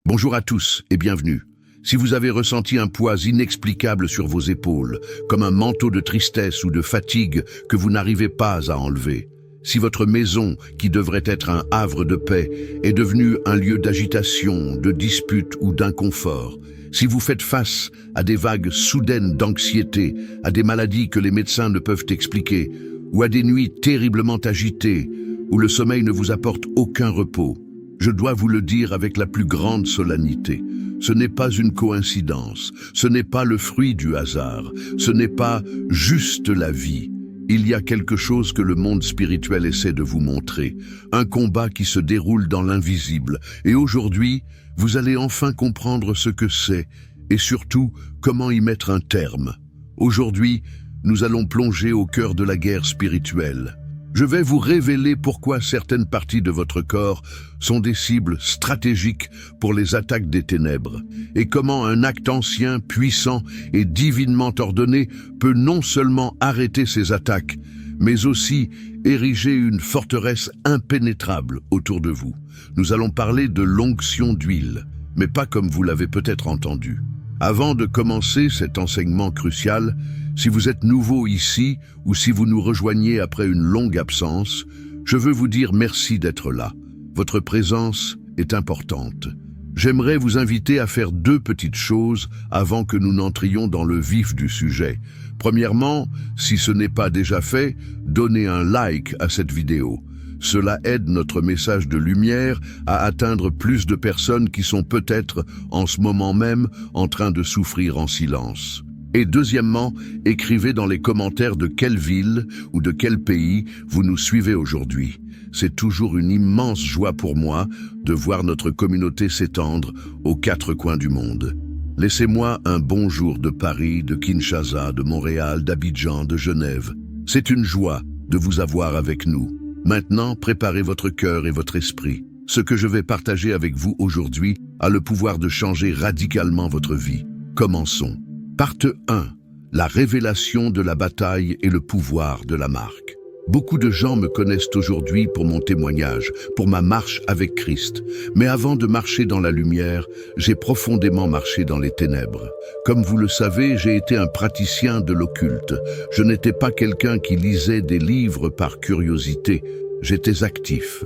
Bonjour à tous et bienvenue. Si vous avez ressenti un poids inexplicable sur vos épaules, comme un manteau de tristesse ou de fatigue que vous n'arrivez pas à enlever, si votre maison, qui devrait être un havre de paix, est devenue un lieu d'agitation, de dispute ou d'inconfort, si vous faites face à des vagues soudaines d'anxiété, à des maladies que les médecins ne peuvent expliquer, ou à des nuits terriblement agitées, où le sommeil ne vous apporte aucun repos, je dois vous le dire avec la plus grande solennité. Ce n'est pas une coïncidence, ce n'est pas le fruit du hasard, ce n'est pas juste la vie. Il y a quelque chose que le monde spirituel essaie de vous montrer, un combat qui se déroule dans l'invisible. Et aujourd'hui, vous allez enfin comprendre ce que c'est et surtout comment y mettre un terme. Aujourd'hui, nous allons plonger au cœur de la guerre spirituelle. Je vais vous révéler pourquoi certaines parties de votre corps sont des cibles stratégiques pour les attaques des ténèbres et comment un acte ancien, puissant et divinement ordonné peut non seulement arrêter ces attaques, mais aussi ériger une forteresse impénétrable autour de vous. Nous allons parler de l'onction d'huile, mais pas comme vous l'avez peut-être entendu. Avant de commencer cet enseignement crucial, si vous êtes nouveau ici ou si vous nous rejoignez après une longue absence, je veux vous dire merci d'être là. Votre présence est importante. J'aimerais vous inviter à faire deux petites choses avant que nous n'entrions dans le vif du sujet. Premièrement, si ce n'est pas déjà fait, donnez un like à cette vidéo. Cela aide notre message de lumière à atteindre plus de personnes qui sont peut-être en ce moment même en train de souffrir en silence. Et deuxièmement, écrivez dans les commentaires de quelle ville ou de quel pays vous nous suivez aujourd'hui. C'est toujours une immense joie pour moi de voir notre communauté s'étendre aux quatre coins du monde. Laissez-moi un bonjour de Paris, de Kinshasa, de Montréal, d'Abidjan, de Genève. C'est une joie de vous avoir avec nous. Maintenant, préparez votre cœur et votre esprit. Ce que je vais partager avec vous aujourd'hui a le pouvoir de changer radicalement votre vie. Commençons. Partie 1. La révélation de la bataille et le pouvoir de la marque. Beaucoup de gens me connaissent aujourd'hui pour mon témoignage, pour ma marche avec Christ. Mais avant de marcher dans la lumière, j'ai profondément marché dans les ténèbres. Comme vous le savez, j'ai été un praticien de l'occulte. Je n'étais pas quelqu'un qui lisait des livres par curiosité. J'étais actif.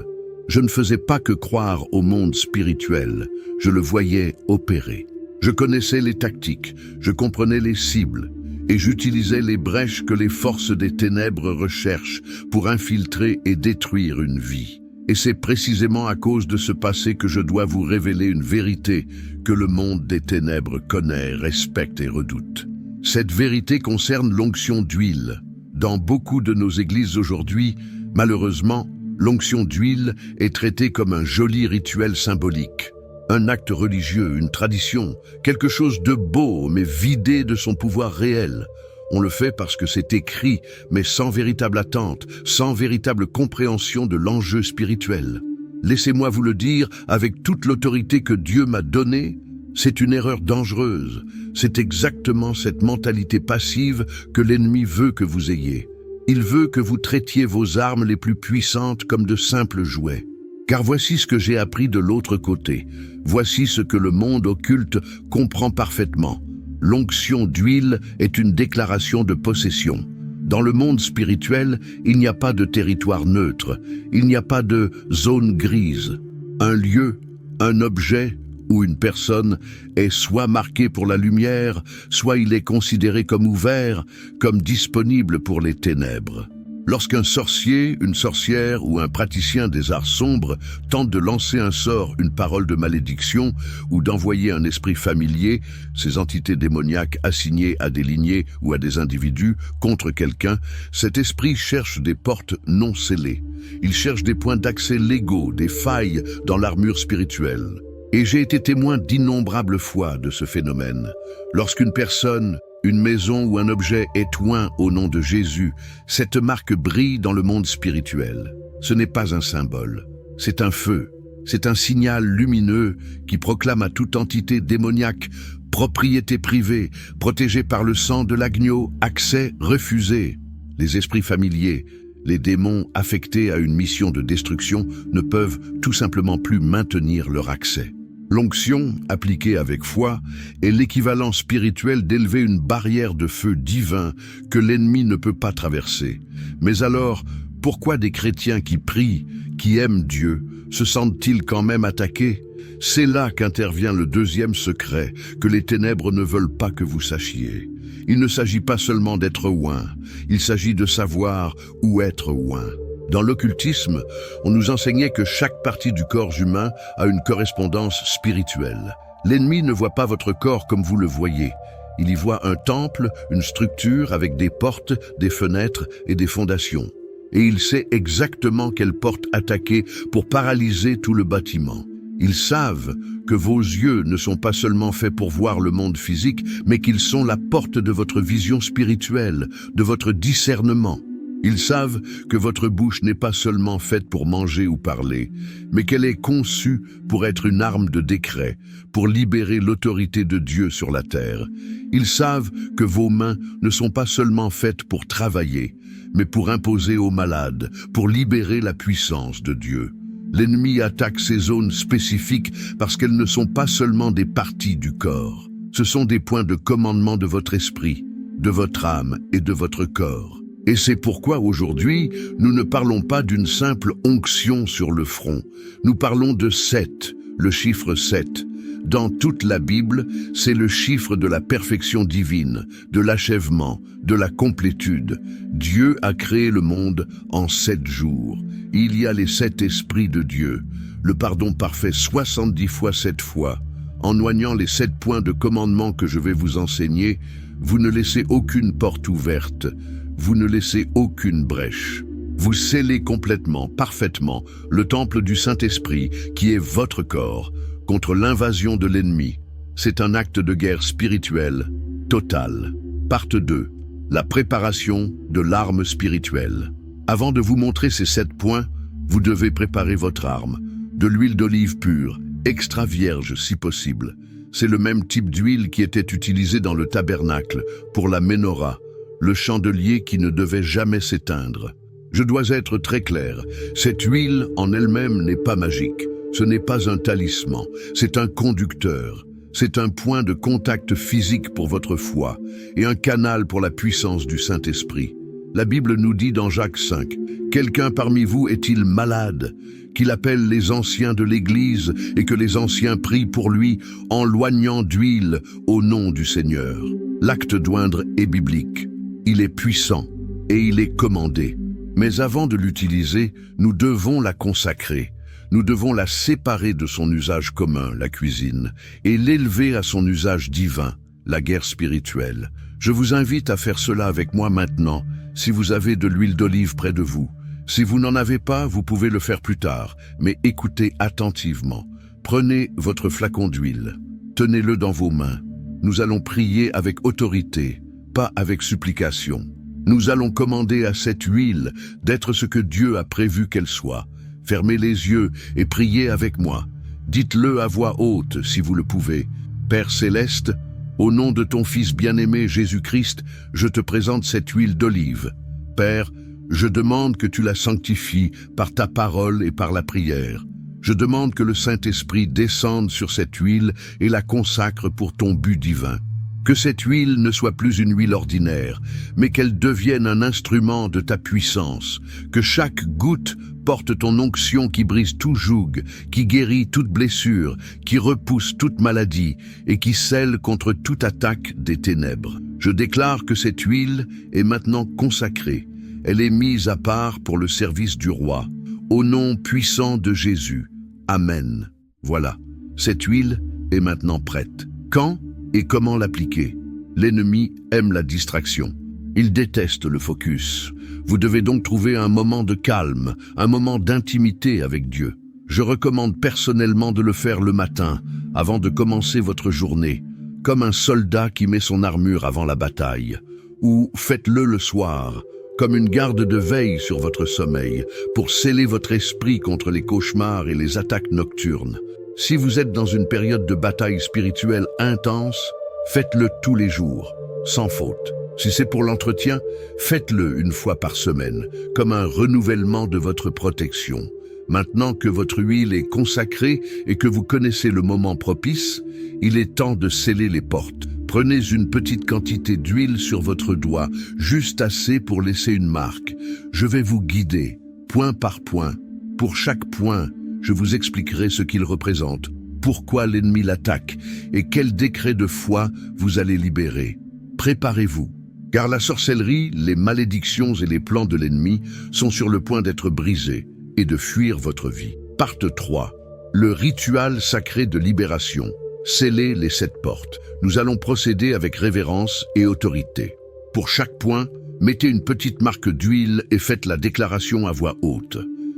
Je ne faisais pas que croire au monde spirituel. Je le voyais opérer. Je connaissais les tactiques, je comprenais les cibles et j'utilisais les brèches que les forces des ténèbres recherchent pour infiltrer et détruire une vie. Et c'est précisément à cause de ce passé que je dois vous révéler une vérité que le monde des ténèbres connaît, respecte et redoute. Cette vérité concerne l'onction d'huile. Dans beaucoup de nos églises aujourd'hui, malheureusement, l'onction d'huile est traitée comme un joli rituel symbolique. Un acte religieux, une tradition, quelque chose de beau mais vidé de son pouvoir réel. On le fait parce que c'est écrit, mais sans véritable attente, sans véritable compréhension de l'enjeu spirituel. Laissez-moi vous le dire avec toute l'autorité que Dieu m'a donnée, c'est une erreur dangereuse. C'est exactement cette mentalité passive que l'ennemi veut que vous ayez. Il veut que vous traitiez vos armes les plus puissantes comme de simples jouets. Car voici ce que j'ai appris de l'autre côté. Voici ce que le monde occulte comprend parfaitement. L'onction d'huile est une déclaration de possession. Dans le monde spirituel, il n'y a pas de territoire neutre. Il n'y a pas de zone grise. Un lieu, un objet ou une personne est soit marqué pour la lumière, soit il est considéré comme ouvert, comme disponible pour les ténèbres. Lorsqu'un sorcier, une sorcière ou un praticien des arts sombres tente de lancer un sort, une parole de malédiction ou d'envoyer un esprit familier, ces entités démoniaques assignées à des lignées ou à des individus contre quelqu'un, cet esprit cherche des portes non scellées. Il cherche des points d'accès légaux, des failles dans l'armure spirituelle. Et j'ai été témoin d'innombrables fois de ce phénomène. Lorsqu'une personne, une maison ou un objet est oint au nom de Jésus, cette marque brille dans le monde spirituel. Ce n'est pas un symbole, c'est un feu, c'est un signal lumineux qui proclame à toute entité démoniaque propriété privée, protégée par le sang de l'agneau, accès refusé. Les esprits familiers, les démons affectés à une mission de destruction ne peuvent tout simplement plus maintenir leur accès. L'onction, appliquée avec foi, est l'équivalent spirituel d'élever une barrière de feu divin que l'ennemi ne peut pas traverser. Mais alors, pourquoi des chrétiens qui prient, qui aiment Dieu, se sentent-ils quand même attaqués? C'est là qu'intervient le deuxième secret que les ténèbres ne veulent pas que vous sachiez. Il ne s'agit pas seulement d'être oint, il s'agit de savoir où être oint. Dans l'occultisme, on nous enseignait que chaque partie du corps humain a une correspondance spirituelle. L'ennemi ne voit pas votre corps comme vous le voyez. Il y voit un temple, une structure avec des portes, des fenêtres et des fondations. Et il sait exactement quelle porte attaquer pour paralyser tout le bâtiment. Ils savent que vos yeux ne sont pas seulement faits pour voir le monde physique, mais qu'ils sont la porte de votre vision spirituelle, de votre discernement. Ils savent que votre bouche n'est pas seulement faite pour manger ou parler, mais qu'elle est conçue pour être une arme de décret, pour libérer l'autorité de Dieu sur la terre. Ils savent que vos mains ne sont pas seulement faites pour travailler, mais pour imposer aux malades, pour libérer la puissance de Dieu. L'ennemi attaque ces zones spécifiques parce qu'elles ne sont pas seulement des parties du corps. Ce sont des points de commandement de votre esprit, de votre âme et de votre corps. Et c'est pourquoi aujourd'hui, nous ne parlons pas d'une simple onction sur le front. Nous parlons de 7, le chiffre 7. Dans toute la Bible, c'est le chiffre de la perfection divine, de l'achèvement, de la complétude. Dieu a créé le monde en 7 jours. Il y a les 7 esprits de Dieu, le pardon parfait 70 fois 7 fois. En noignant les 7 points de commandement que je vais vous enseigner, vous ne laissez aucune porte ouverte. Vous ne laissez aucune brèche. Vous scellez complètement, parfaitement, le temple du Saint-Esprit, qui est votre corps, contre l'invasion de l'ennemi. C'est un acte de guerre spirituelle totale. Part 2. La préparation de l'arme spirituelle. Avant de vous montrer ces 7 points, vous devez préparer votre arme. De l'huile d'olive pure, extra vierge si possible. C'est le même type d'huile qui était utilisé dans le tabernacle pour la menorah, le chandelier qui ne devait jamais s'éteindre. Je dois être très clair, cette huile en elle-même n'est pas magique. Ce n'est pas un talisman, c'est un conducteur. C'est un point de contact physique pour votre foi et un canal pour la puissance du Saint-Esprit. La Bible nous dit dans Jacques 5, « Quelqu'un parmi vous est-il malade ?» qu'il appelle les anciens de l'Église et que les anciens prient pour lui en loignant d'huile au nom du Seigneur. L'acte d'oindre est biblique. Il est puissant et il est commandé. Mais avant de l'utiliser, nous devons la consacrer. Nous devons la séparer de son usage commun, la cuisine, et l'élever à son usage divin, la guerre spirituelle. Je vous invite à faire cela avec moi maintenant, si vous avez de l'huile d'olive près de vous. Si vous n'en avez pas, vous pouvez le faire plus tard, mais écoutez attentivement. Prenez votre flacon d'huile, tenez-le dans vos mains. Nous allons prier avec autorité, pas avec supplication. Nous allons commander à cette huile d'être ce que Dieu a prévu qu'elle soit. Fermez les yeux et priez avec moi. Dites-le à voix haute si vous le pouvez. Père céleste, au nom de ton Fils bien-aimé Jésus-Christ, je te présente cette huile d'olive. Père, je demande que tu la sanctifies par ta parole et par la prière. Je demande que le Saint-Esprit descende sur cette huile et la consacre pour ton but divin. Que cette huile ne soit plus une huile ordinaire, mais qu'elle devienne un instrument de ta puissance. Que chaque goutte porte ton onction qui brise tout joug, qui guérit toute blessure, qui repousse toute maladie et qui scelle contre toute attaque des ténèbres. Je déclare que cette huile est maintenant consacrée. Elle est mise à part pour le service du roi. Au nom puissant de Jésus. Amen. Voilà, cette huile est maintenant prête. Quand et comment l'appliquer? L'ennemi aime la distraction. Il déteste le focus. Vous devez donc trouver un moment de calme, un moment d'intimité avec Dieu. Je recommande personnellement de le faire le matin, avant de commencer votre journée, comme un soldat qui met son armure avant la bataille. Ou faites-le le soir, comme une garde de veille sur votre sommeil, pour sceller votre esprit contre les cauchemars et les attaques nocturnes. Si vous êtes dans une période de bataille spirituelle intense, faites-le tous les jours, sans faute. Si c'est pour l'entretien, faites-le une fois par semaine, comme un renouvellement de votre protection. Maintenant que votre huile est consacrée et que vous connaissez le moment propice, il est temps de sceller les portes. Prenez une petite quantité d'huile sur votre doigt, juste assez pour laisser une marque. Je vais vous guider, point par point. Pour chaque point, je vous expliquerai ce qu'il représente, pourquoi l'ennemi l'attaque et quel décret de foi vous allez libérer. Préparez-vous, car la sorcellerie, les malédictions et les plans de l'ennemi sont sur le point d'être brisés et de fuir votre vie. Partie 3. Le rituel sacré de libération. Scellez les 7 portes. Nous allons procéder avec révérence et autorité. Pour chaque point, mettez une petite marque d'huile et faites la déclaration à voix haute.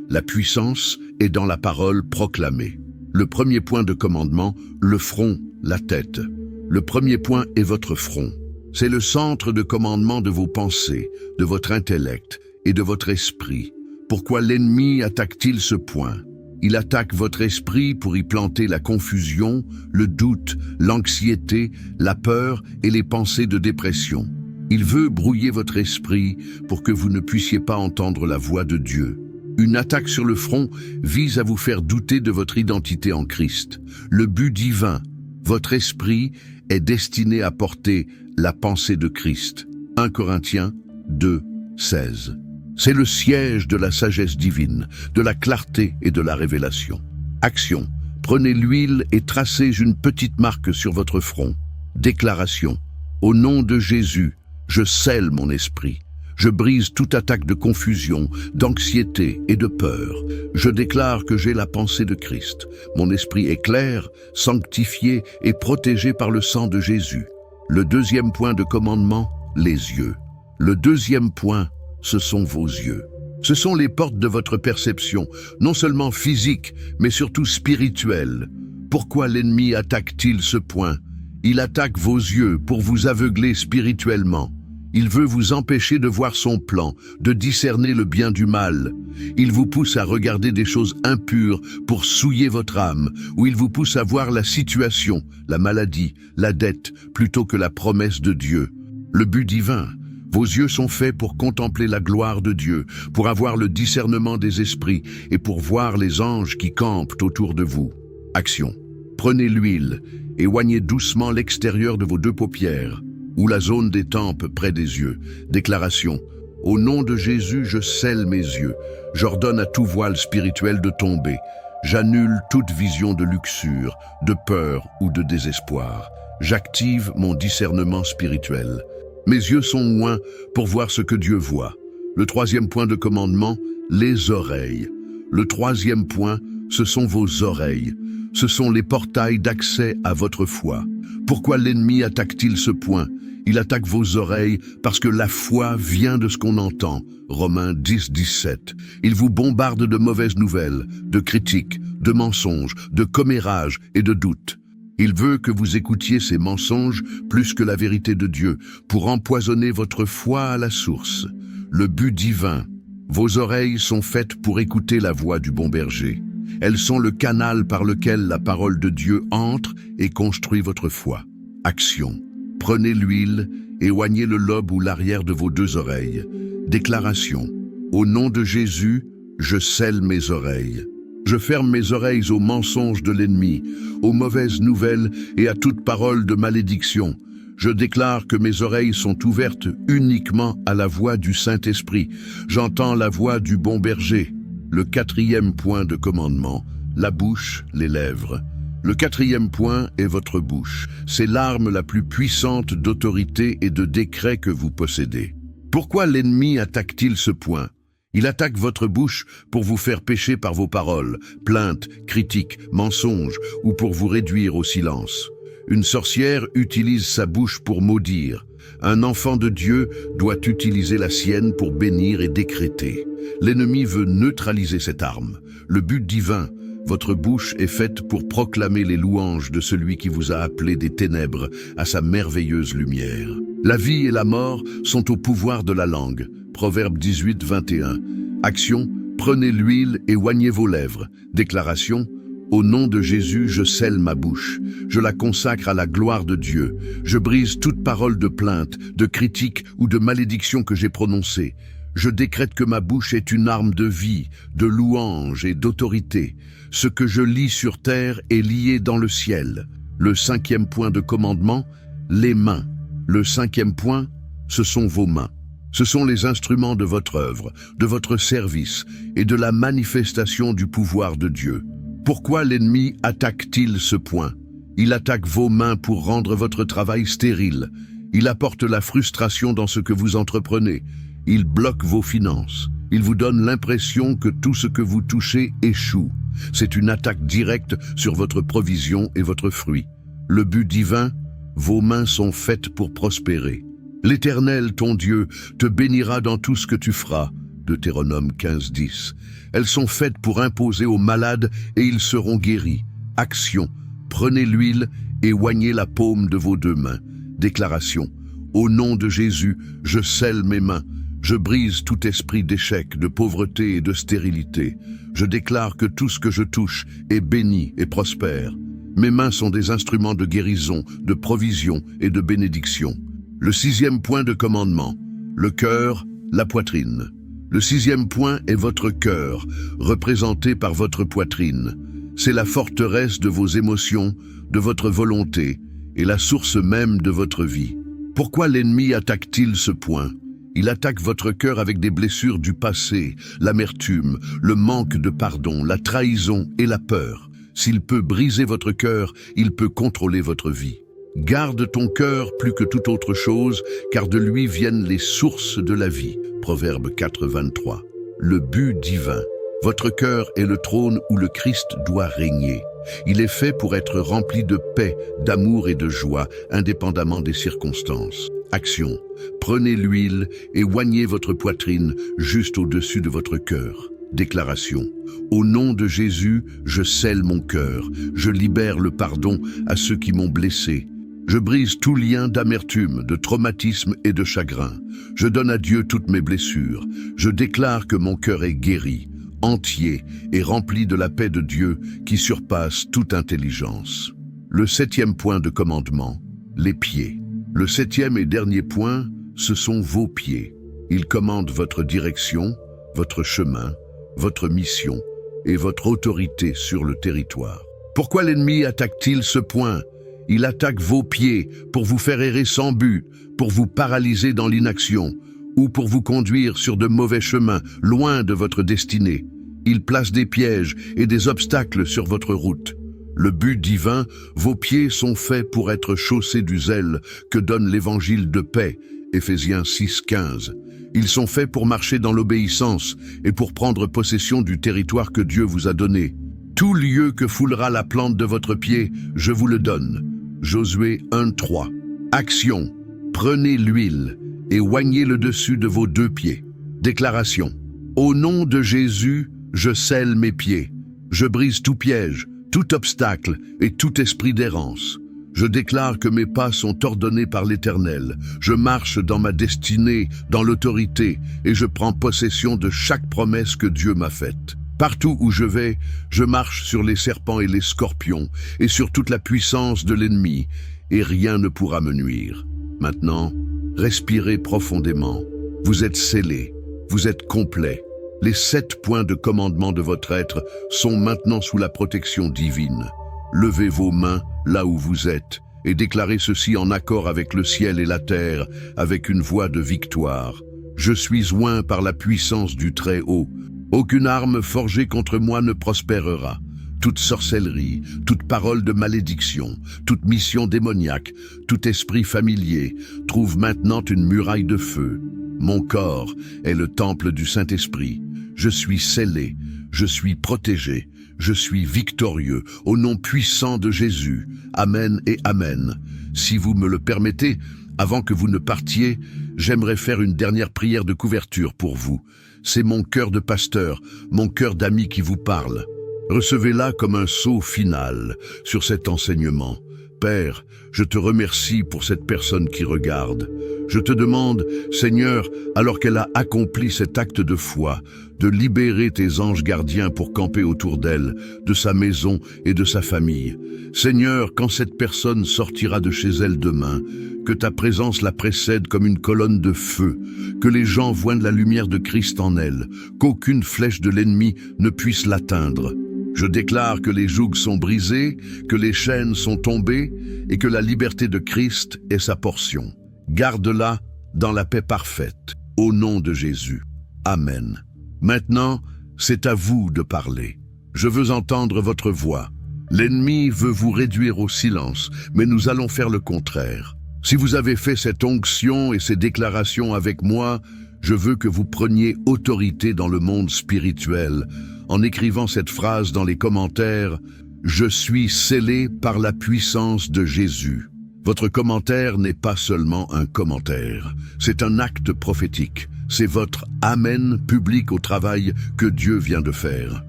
La puissance est dans la parole proclamée. Le premier point de commandement, le front, la tête. Le premier point est votre front. C'est le centre de commandement de vos pensées, de votre intellect et de votre esprit. Pourquoi l'ennemi attaque-t-il ce point? Il attaque votre esprit pour y planter la confusion, le doute, l'anxiété, la peur et les pensées de dépression. Il veut brouiller votre esprit pour que vous ne puissiez pas entendre la voix de Dieu. Une attaque sur le front vise à vous faire douter de votre identité en Christ. Le but divin, votre esprit, est destiné à porter la pensée de Christ. 1 Corinthiens 2, 16. C'est le siège de la sagesse divine, de la clarté et de la révélation. Action. Prenez l'huile et tracez une petite marque sur votre front. Déclaration. Au nom de Jésus, je scelle mon esprit. Je brise toute attaque de confusion, d'anxiété et de peur. Je déclare que j'ai la pensée de Christ. Mon esprit est clair, sanctifié et protégé par le sang de Jésus. Le deuxième point de commandement, les yeux. Le deuxième point, ce sont vos yeux. Ce sont les portes de votre perception, non seulement physique, mais surtout spirituelle. Pourquoi l'ennemi attaque-t-il ce point? Il attaque vos yeux pour vous aveugler spirituellement. Il veut vous empêcher de voir son plan, de discerner le bien du mal. Il vous pousse à regarder des choses impures pour souiller votre âme, ou il vous pousse à voir la situation, la maladie, la dette, plutôt que la promesse de Dieu. Le but divin. Vos yeux sont faits pour contempler la gloire de Dieu, pour avoir le discernement des esprits et pour voir les anges qui campent autour de vous. Action. Prenez l'huile, éloignez doucement l'extérieur de vos 2 paupières, ou la zone des tempes près des yeux. Déclaration. Au nom de Jésus, je scelle mes yeux. J'ordonne à tout voile spirituel de tomber. J'annule toute vision de luxure, de peur ou de désespoir. J'active mon discernement spirituel. Mes yeux sont loin pour voir ce que Dieu voit. Le 3e point de commandement, les oreilles. Le 3e point, ce sont vos oreilles. Ce sont les portails d'accès à votre foi. Pourquoi l'ennemi attaque-t-il ce point? Il attaque vos oreilles parce que la foi vient de ce qu'on entend. Romains 10, 17. Il vous bombarde de mauvaises nouvelles, de critiques, de mensonges, de commérages et de doutes. Il veut que vous écoutiez ces mensonges plus que la vérité de Dieu, pour empoisonner votre foi à la source. Le but divin. Vos oreilles sont faites pour écouter la voix du bon berger. Elles sont le canal par lequel la parole de Dieu entre et construit votre foi. Action. Prenez l'huile, éloignez le lobe ou l'arrière de vos 2 oreilles. Déclaration. Au nom de Jésus, je scelle mes oreilles. Je ferme mes oreilles aux mensonges de l'ennemi, aux mauvaises nouvelles et à toute parole de malédiction. Je déclare que mes oreilles sont ouvertes uniquement à la voix du Saint-Esprit. J'entends la voix du bon berger. Le 4e point de commandement, la bouche, les lèvres. Le 4e point est votre bouche. C'est l'arme la plus puissante d'autorité et de décret que vous possédez. Pourquoi l'ennemi attaque-t-il ce point? Il attaque votre bouche pour vous faire pécher par vos paroles, plaintes, critiques, mensonges ou pour vous réduire au silence. Une sorcière utilise sa bouche pour maudire. Un enfant de Dieu doit utiliser la sienne pour bénir et décréter. L'ennemi veut neutraliser cette arme. Le but divin, votre bouche est faite pour proclamer les louanges de celui qui vous a appelé des ténèbres à sa merveilleuse lumière. La vie et la mort sont au pouvoir de la langue. Proverbe 18, 21. Action, prenez l'huile et oignez vos lèvres. Déclaration, au nom de Jésus, je scelle ma bouche. Je la consacre à la gloire de Dieu. Je brise toute parole de plainte, de critique ou de malédiction que j'ai prononcée. Je décrète que ma bouche est une arme de vie, de louange et d'autorité. Ce que je lis sur terre est lié dans le ciel. Le 5e point de commandement, les mains. Le 5e point, ce sont vos mains. Ce sont les instruments de votre œuvre, de votre service et de la manifestation du pouvoir de Dieu. Pourquoi l'ennemi attaque-t-il ce point? Il attaque vos mains pour rendre votre travail stérile. Il apporte la frustration dans ce que vous entreprenez. Il bloque vos finances. Il vous donne l'impression que tout ce que vous touchez échoue. C'est une attaque directe sur votre provision et votre fruit. Le but divin, vos mains sont faites pour prospérer. L'Éternel, ton Dieu, te bénira dans tout ce que tu feras. Deutéronome 15:10. Elles sont faites pour imposer aux malades et ils seront guéris. Action. Prenez l'huile et oignez la paume de vos 2 mains. Déclaration. Au nom de Jésus, je scelle mes mains. Je brise tout esprit d'échec, de pauvreté et de stérilité. Je déclare que tout ce que je touche est béni et prospère. Mes mains sont des instruments de guérison, de provision et de bénédiction. Le 6e point de commandement, le cœur, la poitrine. Le 6e point est votre cœur, représenté par votre poitrine. C'est la forteresse de vos émotions, de votre volonté et la source même de votre vie. Pourquoi l'ennemi attaque-t-il ce point? Il attaque votre cœur avec des blessures du passé, l'amertume, le manque de pardon, la trahison et la peur. S'il peut briser votre cœur, il peut contrôler votre vie. Garde ton cœur plus que toute autre chose, car de lui viennent les sources de la vie. Proverbe 4:23. Le but divin. Votre cœur est le trône où le Christ doit régner. Il est fait pour être rempli de paix, d'amour et de joie, indépendamment des circonstances. Action. Prenez l'huile et oignez votre poitrine juste au-dessus de votre cœur. Déclaration. Au nom de Jésus, je scelle mon cœur. Je libère le pardon à ceux qui m'ont blessé. Je brise tout lien d'amertume, de traumatisme et de chagrin. Je donne à Dieu toutes mes blessures. Je déclare que mon cœur est guéri, entier et rempli de la paix de Dieu qui surpasse toute intelligence. Le 7e point de commandement, les pieds. Le 7e et dernier point, ce sont vos pieds. Ils commandent votre direction, votre chemin, votre mission et votre autorité sur le territoire. Pourquoi l'ennemi attaque-t-il ce point? Il attaque vos pieds pour vous faire errer sans but, pour vous paralyser dans l'inaction ou pour vous conduire sur de mauvais chemins, loin de votre destinée. Il place des pièges et des obstacles sur votre route. Le but divin, vos pieds sont faits pour être chaussés du zèle que donne l'évangile de paix, Éphésiens 6:15. Ils sont faits pour marcher dans l'obéissance et pour prendre possession du territoire que Dieu vous a donné. Tout lieu que foulera la plante de votre pied, je vous le donne. Josué 1:3. Action. Prenez l'huile et oignez le dessus de vos 2 pieds. Déclaration. Au nom de Jésus, je scelle mes pieds. Je brise tout piège, tout obstacle et tout esprit d'errance. Je déclare que mes pas sont ordonnés par l'Éternel. Je marche dans ma destinée, dans l'autorité, et je prends possession de chaque promesse que Dieu m'a faite. Partout où je vais, je marche sur les serpents et les scorpions, et sur toute la puissance de l'ennemi, et rien ne pourra me nuire. Maintenant, respirez profondément. Vous êtes scellés, vous êtes complets. Les 7 points de commandement de votre être sont maintenant sous la protection divine. Levez vos mains là où vous êtes et déclarez ceci en accord avec le ciel et la terre, avec une voix de victoire. Je suis oint par la puissance du Très-Haut. Aucune arme forgée contre moi ne prospérera. Toute sorcellerie, toute parole de malédiction, toute mission démoniaque, tout esprit familier trouve maintenant une muraille de feu. Mon corps est le temple du Saint-Esprit. Je suis scellé, je suis protégé, je suis victorieux, au nom puissant de Jésus. Amen et Amen. Si vous me le permettez, avant que vous ne partiez, j'aimerais faire une dernière prière de couverture pour vous. C'est mon cœur de pasteur, mon cœur d'ami qui vous parle. Recevez-la comme un sceau final sur cet enseignement. Père, je te remercie pour cette personne qui regarde. Je te demande, Seigneur, alors qu'elle a accompli cet acte de foi, de libérer tes anges gardiens pour camper autour d'elle, de sa maison et de sa famille. Seigneur, quand cette personne sortira de chez elle demain, que ta présence la précède comme une colonne de feu, que les gens voient la lumière de Christ en elle, qu'aucune flèche de l'ennemi ne puisse l'atteindre. Je déclare que les jougs sont brisés, que les chaînes sont tombées et que la liberté de Christ est sa portion. Garde-la dans la paix parfaite, au nom de Jésus. Amen. Maintenant, c'est à vous de parler. Je veux entendre votre voix. L'ennemi veut vous réduire au silence, mais nous allons faire le contraire. Si vous avez fait cette onction et ces déclarations avec moi, je veux que vous preniez autorité dans le monde spirituel en écrivant cette phrase dans les commentaires « Je suis scellé par la puissance de Jésus ». Votre commentaire n'est pas seulement un commentaire, c'est un acte prophétique. C'est votre « Amen » public au travail que Dieu vient de faire.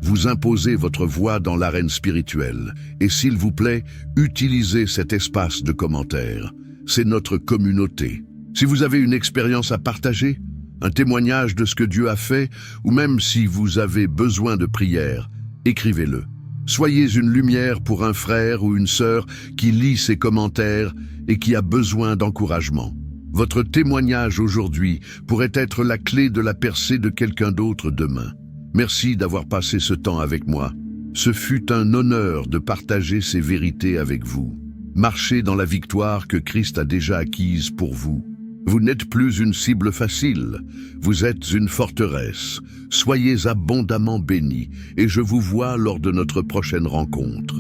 Vous imposez votre voix dans l'arène spirituelle. Et s'il vous plaît, utilisez cet espace de commentaires. C'est notre communauté. Si vous avez une expérience à partager, un témoignage de ce que Dieu a fait, ou même si vous avez besoin de prière, écrivez-le. Soyez une lumière pour un frère ou une sœur qui lit ces commentaires et qui a besoin d'encouragement. Votre témoignage aujourd'hui pourrait être la clé de la percée de quelqu'un d'autre demain. Merci d'avoir passé ce temps avec moi. Ce fut un honneur de partager ces vérités avec vous. Marchez dans la victoire que Christ a déjà acquise pour vous. Vous n'êtes plus une cible facile, vous êtes une forteresse. Soyez abondamment bénis et je vous vois lors de notre prochaine rencontre.